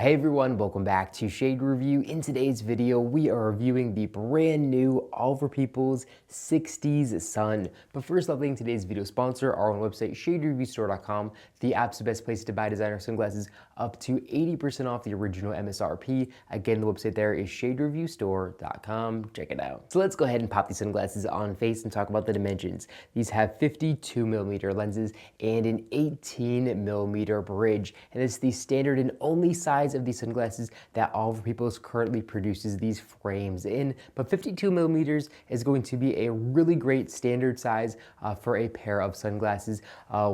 Hey everyone, welcome back to Shade Review. In today's video, we are reviewing the brand new Oliver Peoples 60s Sun. But first, letting today's video sponsor our own website, shadereviewstore.com, the absolute best place to buy designer sunglasses up to 80% off the original MSRP. Again, the website there is shadereviewstore.com. Check it out. So let's go ahead and pop these sunglasses on face and talk about the dimensions. These have 52mm lenses and an 18mm bridge, and it's the standard and only size of these sunglasses that Oliver Peoples currently produces these frames in. But 52mm is going to be a really great standard size for a pair of sunglasses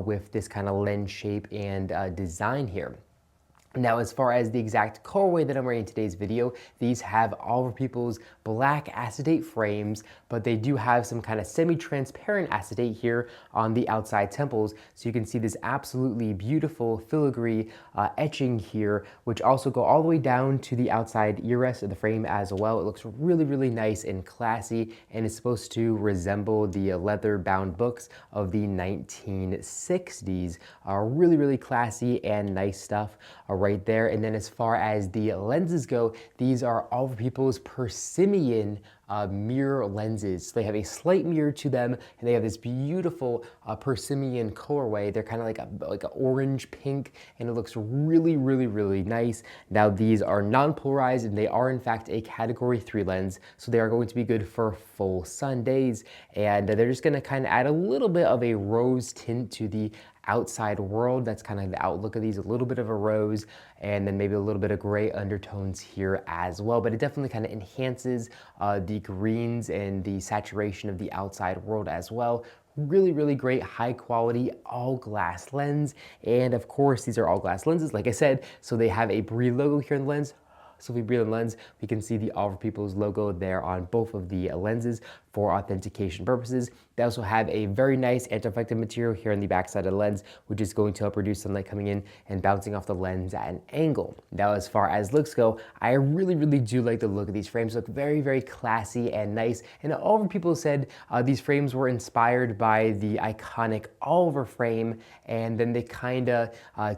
with this kind of lens shape and design here. Now, as far as the exact colorway that I'm wearing in today's video, these have Oliver Peoples black acetate frames, but they do have some kind of semi-transparent acetate here on the outside temples. So you can see this absolutely beautiful filigree etching here, which also go all the way down to the outside ear rest of the frame as well. It looks really, really nice and classy, and it's supposed to resemble the leather-bound books of the 1960s. Really, really classy and nice stuff right there. And then as far as the lenses go, these are Oliver Peoples Persimmon mirror lenses. So they have a slight mirror to them, and they have this beautiful persimmon colorway. They're kind of like an orange pink, and it looks really, really, really nice. Now, these are non-polarized, and they are in fact a category 3 lens, so they are going to be good for full sun days, and they're just going to kind of add a little bit of a rose tint to the outside world. That's kind of the outlook of these, a little bit of a rose, and then maybe a little bit of gray undertones here as well. But it definitely kind of enhances the greens and the saturation of the outside world as well. Really, really great, high quality, all glass lens. And of course, these are all glass lenses, like I said, so they have a Brie logo here in the lens. So if we breathe on the lens, we can see the Oliver Peoples logo there on both of the lenses for authentication purposes. They also have a very nice anti-reflective material here on the backside of the lens, which is going to help reduce sunlight coming in and bouncing off the lens at an angle. Now, as far as looks go, I really, really do like the look of these frames. They look very, very classy and nice. And Oliver Peoples said these frames were inspired by the iconic Oliver frame, and then they kind of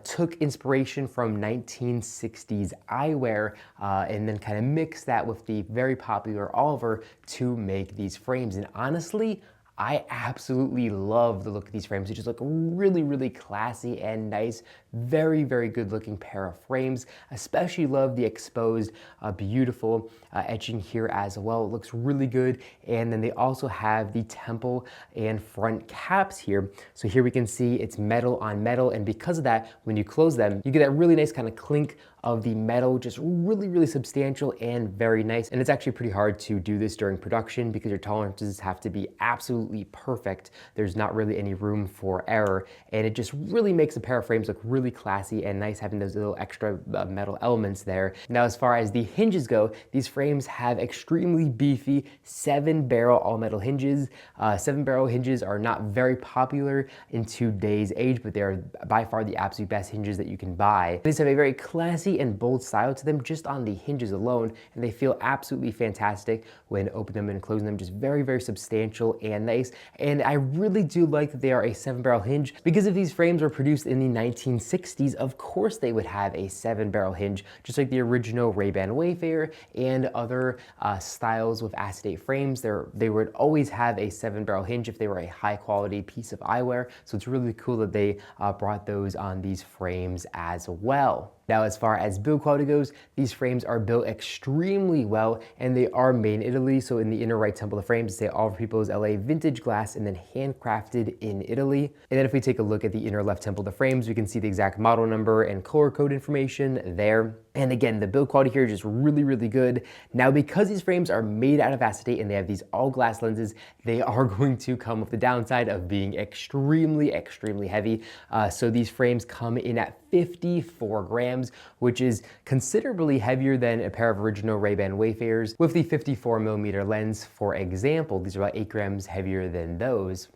took inspiration from 1960s eyewear and then kind of mixed that with the very popular Oliver to make these frames. And honestly, I absolutely love the look of these frames. They just look really, really classy and nice. Very, very good looking pair of frames. Especially love the exposed, beautiful etching here as well. It looks really good. And then they also have the temple and front caps here. So here we can see it's metal on metal. And because of that, when you close them, you get that really nice kind of clink of the metal, just really, really substantial and very nice. And it's actually pretty hard to do this during production because your tolerances have to be absolutely perfect. There's not really any room for error. And it just really makes a pair of frames look really classy and nice, having those little extra metal elements there. Now, as far as the hinges go, these frames have extremely beefy 7-barrel all-metal hinges. 7-barrel hinges are not very popular in today's age, but they are by far the absolute best hinges that you can buy. These have a very classy and bold style to them just on the hinges alone, and they feel absolutely fantastic when opening them and closing them. Just very, very substantial and nice. And I really do like that they are a 7-barrel hinge, because if these frames were produced in the 1960s, of course they would have a 7-barrel hinge, just like the original Ray-Ban Wayfarer and other styles with acetate frames. They would always have a 7-barrel hinge if they were a high quality piece of eyewear. So it's really cool that they brought those on these frames as well. Now, as far as build quality goes, these frames are built extremely well, and they are made in Italy. So in the inner right temple of the frames, they say Oliver Peoples LA vintage glass and then handcrafted in Italy. And then if we take a look at the inner left temple of the frames, we can see the exact model number and color code information there. And again, the build quality here is just really, really good. Now, because these frames are made out of acetate and they have these all glass lenses, they are going to come with the downside of being extremely, extremely heavy. So these frames come in at 54 grams, which is considerably heavier than a pair of original Ray-Ban Wayfarers with the 54mm lens, for example. These are about 8 grams heavier than those.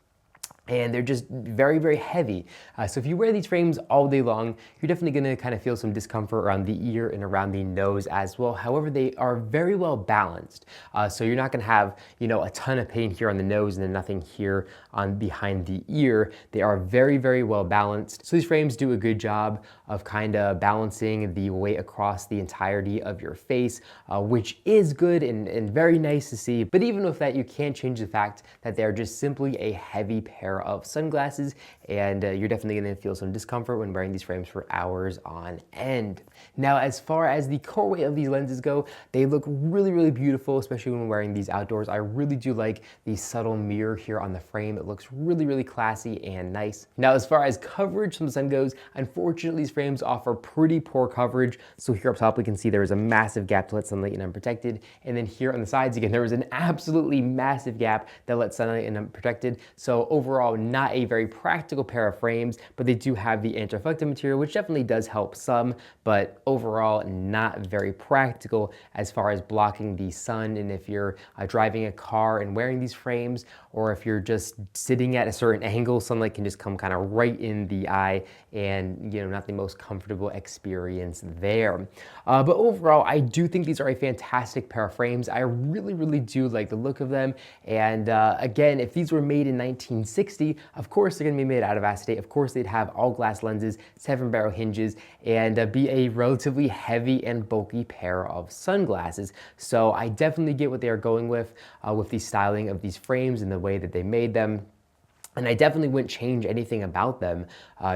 and they're just very, very heavy. So if you wear these frames all day long, you're definitely gonna kind of feel some discomfort around the ear and around the nose as well. However, they are very well balanced. So you're not gonna have, a ton of pain here on the nose and then nothing here on behind the ear. They are very, very well balanced. So these frames do a good job of kind of balancing the weight across the entirety of your face, which is good and very nice to see. But even with that, you can't change the fact that they're just simply a heavy pair of sunglasses, and you're definitely gonna feel some discomfort when wearing these frames for hours on end. Now, as far as the core weight of these lenses go, they look really, really beautiful, especially when wearing these outdoors. I really do like the subtle mirror here on the frame. It looks really, really classy and nice. Now, as far as coverage from the sun goes, unfortunately, these frames offer pretty poor coverage. So here up top, we can see there is a massive gap to let sunlight in unprotected. And then here on the sides, again, there is an absolutely massive gap that lets sunlight in unprotected. So overall, not a very practical pair of frames, but they do have the anti-reflective material, which definitely does help some, but overall not very practical as far as blocking the sun. And if you're driving a car and wearing these frames, or if you're just sitting at a certain angle, sunlight can just come kind of right in the eye, and not the most comfortable experience there. But overall, I do think these are a fantastic pair of frames. I really, really do like the look of them. And again, if these were made in 1960, of course they're gonna be made out of acetate. Of course they'd have all glass lenses, 7-barrel hinges, and be a relatively heavy and bulky pair of sunglasses. So I definitely get what they are going with the styling of these frames and the way that they made them. And I definitely wouldn't change anything about them.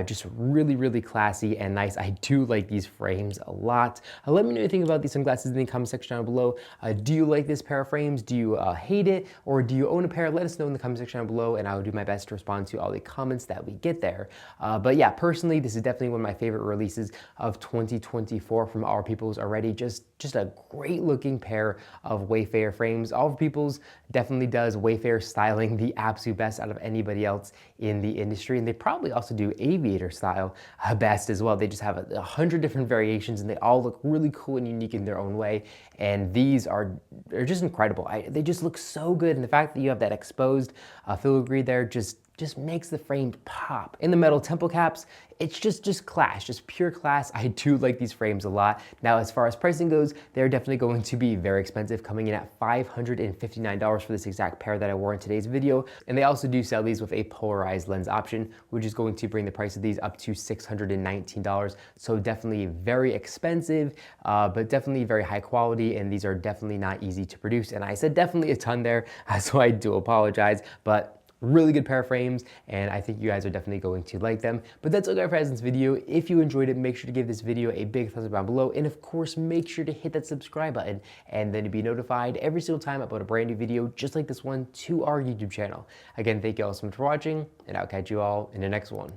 Just really, really classy and nice. I do like these frames a lot. Let me know what you think about these sunglasses in the comment section down below. Do you like this pair of frames? Do you hate it? Or do you own a pair? Let us know in the comment section down below, and I will do my best to respond to all the comments that we get there. But yeah, personally, this is definitely one of my favorite releases of 2024 from Our Peoples already. Just a great looking pair of Wayfarer frames. All Peoples definitely does Wayfarer styling the absolute best out of anybody else in the industry, and they probably also do aviator style best as well. They just have 100 different variations, and they all look really cool and unique in their own way. And these are just incredible. They just look so good, and the fact that you have that exposed filigree there just makes the frame pop. In the metal temple caps, it's just class, just pure class. I do like these frames a lot. Now, as far as pricing goes, they're definitely going to be very expensive, coming in at $559 for this exact pair that I wore in today's video. And they also do sell these with a polarized lens option, which is going to bring the price of these up to $619. So definitely very expensive, but definitely very high quality. And these are definitely not easy to produce. And I said definitely a ton there, so I do apologize, but really good pair of frames, and I think you guys are definitely going to like them. But that's all I got for this video. If you enjoyed it, make sure to give this video a big thumbs up down below, and of course, make sure to hit that subscribe button, and then to be notified every single time I upload a brand new video just like this one to our YouTube channel. Again, thank you all so much for watching, and I'll catch you all in the next one.